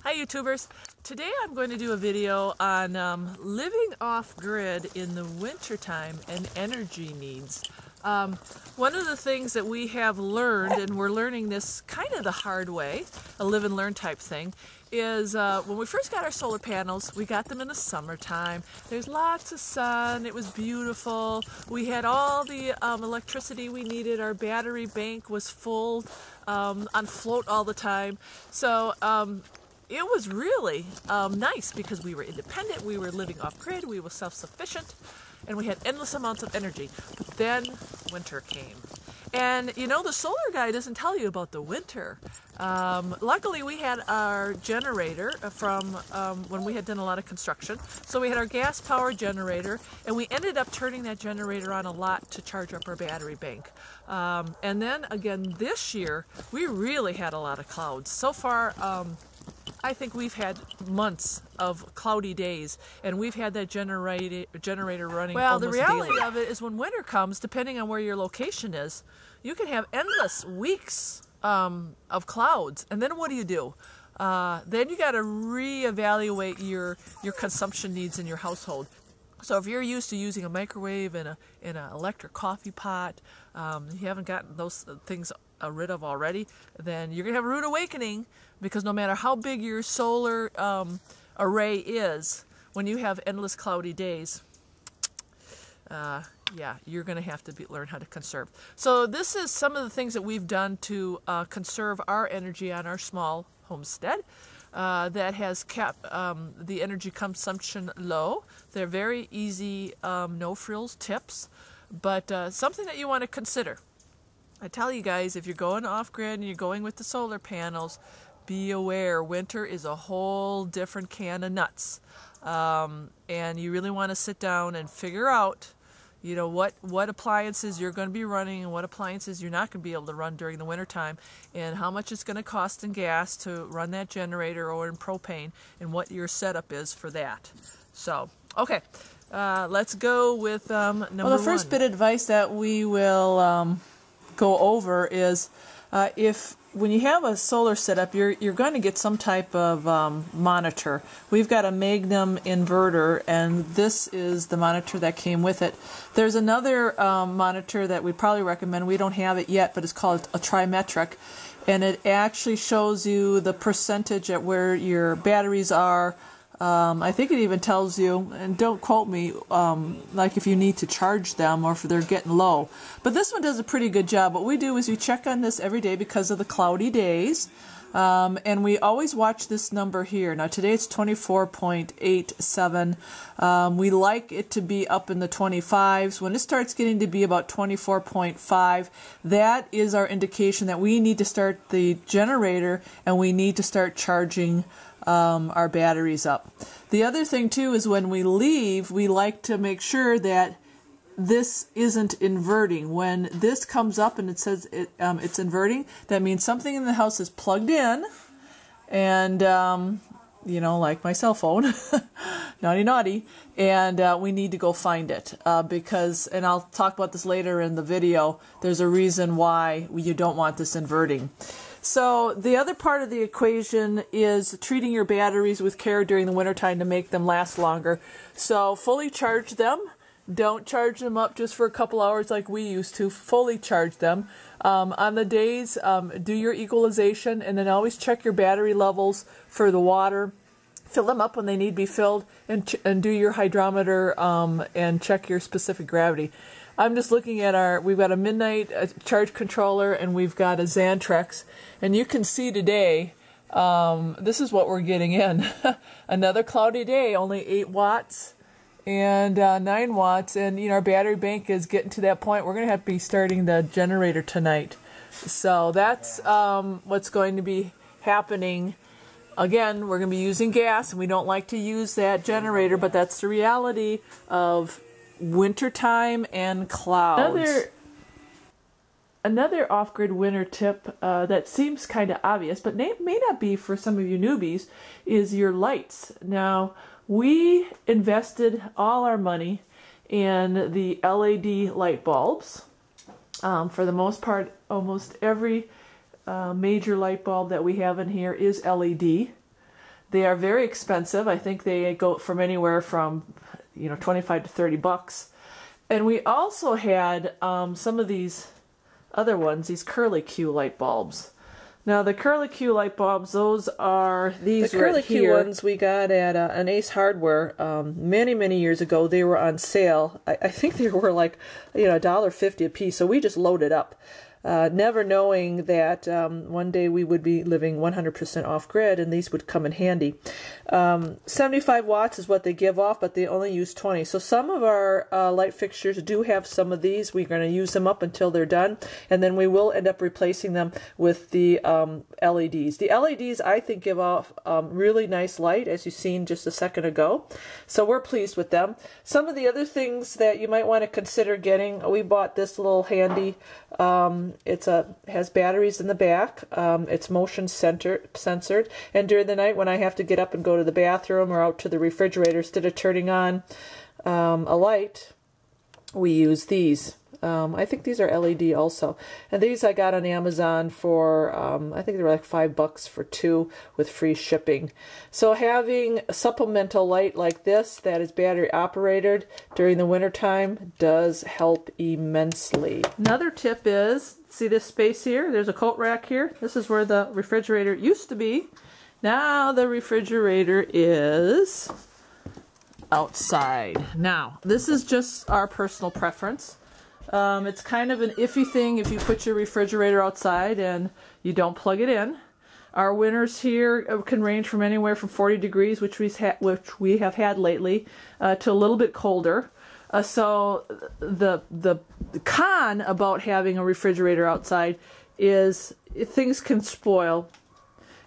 Hi YouTubers! Today I'm going to do a video on living off-grid in the wintertime and energy needs. One of the things that we have learned, and we're learning this kind of the hard way, a live and learn type thing, is when we first got our solar panels, we got them in the summertime. There's lots of sun, it was beautiful, we had all the electricity we needed, our battery bank was full, on float all the time. So it was really nice because we were independent, we were living off-grid, we were self-sufficient, and we had endless amounts of energy. But then winter came. And you know, the solar guy doesn't tell you about the winter. Luckily we had our generator from when we had done a lot of construction. So we had our gas powered generator, and we ended up turning that generator on a lot to charge up our battery bank. And then again this year, we really had a lot of clouds. So far, I think we've had months of cloudy days, and we've had that generator running almost daily. Well, the reality of it is when winter comes, depending on where your location is, you can have endless weeks of clouds. And then what do? Then you got to reevaluate your consumption needs in your household. So if you're used to using a microwave and an electric coffee pot, you haven't gotten those things rid of already, then you're gonna have a rude awakening, because no matter how big your solar array is, when you have endless cloudy days, yeah, you're gonna have to learn how to conserve. So this is some of the things that we've done to conserve our energy on our small homestead. That has kept the energy consumption low. They're very easy, no frills tips, but something that you want to consider. I tell you guys, if you're going off-grid and you're going with the solar panels, be aware, winter is a whole different can of nuts. And you really want to sit down and figure out, you know, what appliances you're going to be running and what appliances you're not going to be able to run during the wintertime, and how much it's going to cost in gas to run that generator or in propane, and what your setup is for that. So, okay, let's go with number one. Well, the first bit of advice that we will go over is when you have a solar setup, you're going to get some type of monitor. We've got a Magnum inverter, and this is the monitor that came with it. There's another monitor that we probably recommend. We don't have it yet, but it's called a trimetric, and it actually shows you the percentage at where your batteries are. I think it even tells you, and don't quote me, like if you need to charge them or if they're getting low. But this one does a pretty good job. What we do is we check on this every day because of the cloudy days. And we always watch this number here. Now today it's 24.87. We like it to be up in the 25s. When it starts getting to be about 24.5, that is our indication that we need to start the generator and we need to start charging our batteries up. The other thing too is when we leave, we like to make sure that this isn't inverting. When this comes up and it says it's inverting, that means something in the house is plugged in, and you know, like my cell phone, naughty, and we need to go find it because, and I'll talk about this later in the video, there's a reason why you don't want this inverting. So the other part of the equation is treating your batteries with care during the wintertime to make them last longer. So fully charge them. Don't charge them up just for a couple hours like we used to. Fully charge them. On the days, do your equalization, and then always check your battery levels for the water. Fill them up when they need to be filled, and do your hydrometer and check your specific gravity. I'm just looking at we've got a midnight charge controller, and we've got a Xantrex, and you can see today, this is what we're getting in. Another cloudy day, only 8 watts and 9 watts, and you know, our battery bank is getting to that point. We're going to have to be starting the generator tonight. So that's what's going to be happening. Again, we're going to be using gas, and we don't like to use that generator, but that's the reality of wintertime and clouds. Another off-grid winter tip that seems kind of obvious, but may not be for some of you newbies, is your lights. Now, we invested all our money in the LED light bulbs. For the most part, almost every major light bulb that we have in here is LED. They are very expensive. I think they go from anywhere from, you know, 25 to 30 bucks. And we also had some of these other ones, these curlicue light bulbs. Now the curlicue light bulbs, those are these the right curlicue here. ones we got at an Ace Hardware many years ago. They were on sale. I think they were like, you know, $1.50 a piece. So we just loaded up. Never knowing that one day we would be living 100% off-grid and these would come in handy. 75 watts is what they give off, but they only use 20. So some of our light fixtures do have some of these. We're going to use them up until they're done, and then we will end up replacing them with the LEDs. The LEDs, I think, give off really nice light, as you've seen just a second ago. So we're pleased with them. Some of the other things that you might want to consider getting, we bought this little handy has batteries in the back. It's motion censored, and during the night when I have to get up and go to the bathroom or out to the refrigerator, instead of turning on a light, we use these. I think these are LED also, and these I got on Amazon for I think they were like $5 for 2 with free shipping. So having a supplemental light like this that is battery operated during the wintertime does help immensely. Another tip is, see this space here? There's a coat rack here. This is where the refrigerator used to be. Now the refrigerator is outside. Now, this is just our personal preference. It's kind of an iffy thing if you put your refrigerator outside and you don't plug it in. Our winters here can range from anywhere from 40 degrees, which we have had lately, to a little bit colder. So the con about having a refrigerator outside is things can spoil.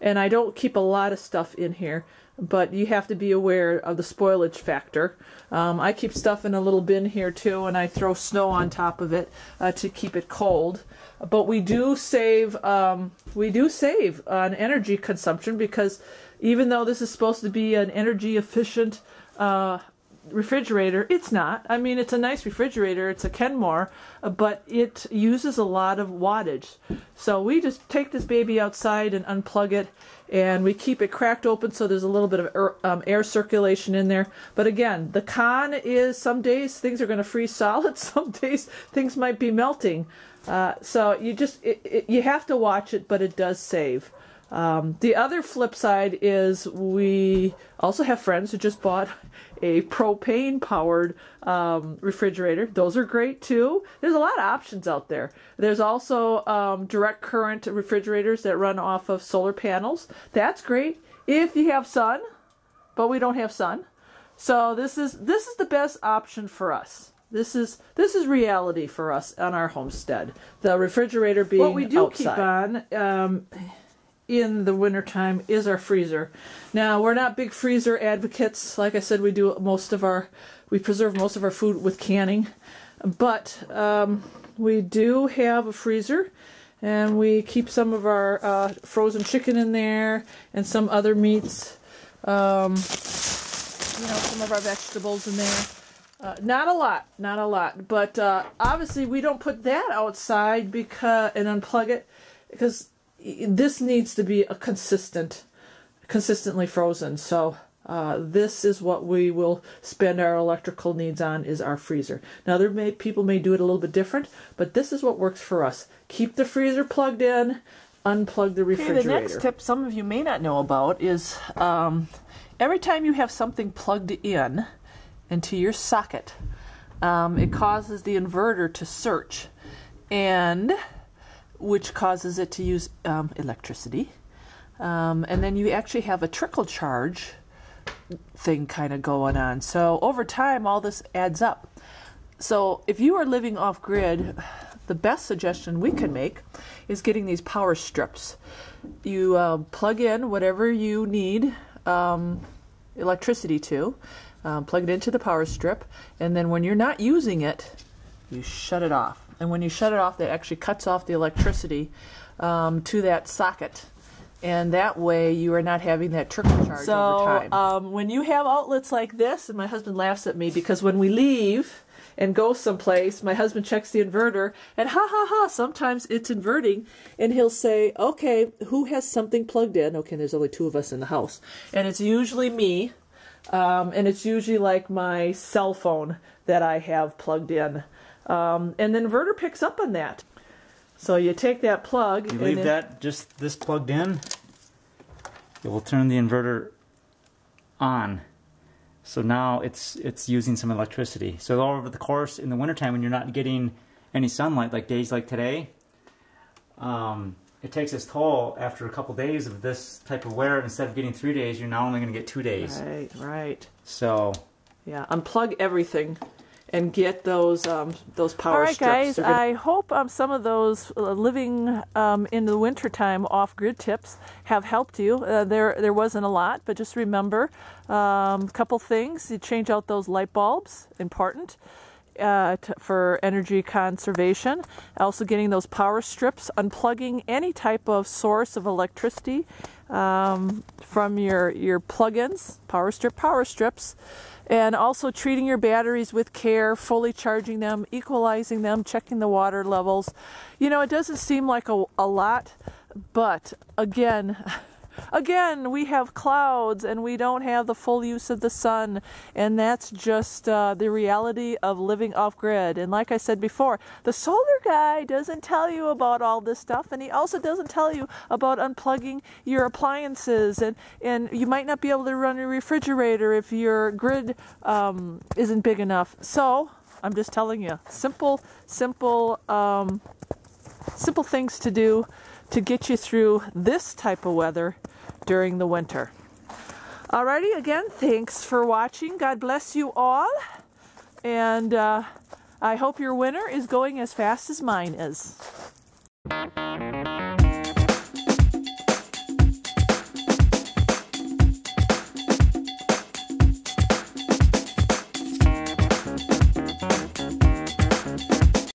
And I don't keep a lot of stuff in here, but you have to be aware of the spoilage factor. I keep stuff in a little bin here too, and I throw snow on top of it to keep it cold. But we do save on energy consumption, because even though this is supposed to be an energy efficient refrigerator, it's not. I mean, it's a nice refrigerator, it's a Kenmore, but it uses a lot of wattage. So we just take this baby outside and unplug it, and we keep it cracked open so there's a little bit of air circulation in there. But again, the con is some days things are going to freeze solid, some days things might be melting. So you have to watch it, but it does save. The other flip side is we also have friends who just bought a propane powered refrigerator. Those are great too. There's a lot of options out there. There's also direct current refrigerators that run off of solar panels. That's great if you have sun, but we don't have sun. So this is the best option for us. This is reality for us on our homestead. The refrigerator being what we do outside. Keep on in the wintertime is our freezer. Now, we're not big freezer advocates. Like I said, we preserve most of our food with canning, but we do have a freezer, and we keep some of our frozen chicken in there and some other meats, some of our vegetables in there. Not a lot, but obviously we don't put that outside and unplug it, because this needs to be consistently frozen. So this is what we will spend our electrical needs on, is our freezer. Now people may do it a little bit different, but this is what works for us. Keep the freezer plugged in, unplug the refrigerator. Okay, the next tip some of you may not know about is every time you have something plugged in into your socket, it causes the inverter to search, and which causes it to use electricity. And then you actually have a trickle charge thing kind of going on. So over time, all this adds up. So if you are living off-grid, the best suggestion we can make is getting these power strips. You plug in whatever you need electricity to, plug it into the power strip, and then when you're not using it, you shut it off. And when you shut it off, that actually cuts off the electricity to that socket. And that way you are not having that trickle charge over time. When you have outlets like this, and my husband laughs at me because when we leave and go someplace, my husband checks the inverter, and sometimes it's inverting, and he'll say, okay, who has something plugged in? Okay, there's only 2 of us in the house, and it's usually me, and it's usually like my cell phone that I have plugged in, and the inverter picks up on that. So you take that plug, you leave that just this plugged in, it will turn the inverter on. So now it's using some electricity. So over the course in the wintertime when you're not getting any sunlight, like days like today, it takes its toll after a couple days of this type of wear. Instead of getting 3 days, you're now only going to get 2 days. Right. So yeah, unplug everything and get those power strips. All right, guys, I hope some of those living in the wintertime off-grid tips have helped you. There wasn't a lot, but just remember a couple things. You change out those light bulbs, important. For energy conservation. Also getting those power strips, unplugging any type of source of electricity from your plug-ins, power strips, and also treating your batteries with care, fully charging them, equalizing them, checking the water levels. You know, it doesn't seem like a lot, but again, we have clouds and we don't have the full use of the sun, and that's just the reality of living off-grid. And like I said before, the solar guy doesn't tell you about all this stuff, and he also doesn't tell you about unplugging your appliances, and you might not be able to run your refrigerator if your grid isn't big enough. So I'm just telling you, simple things to do to get you through this type of weather during the winter. Alrighty, again, thanks for watching. God bless you all. And I hope your winter is going as fast as mine is.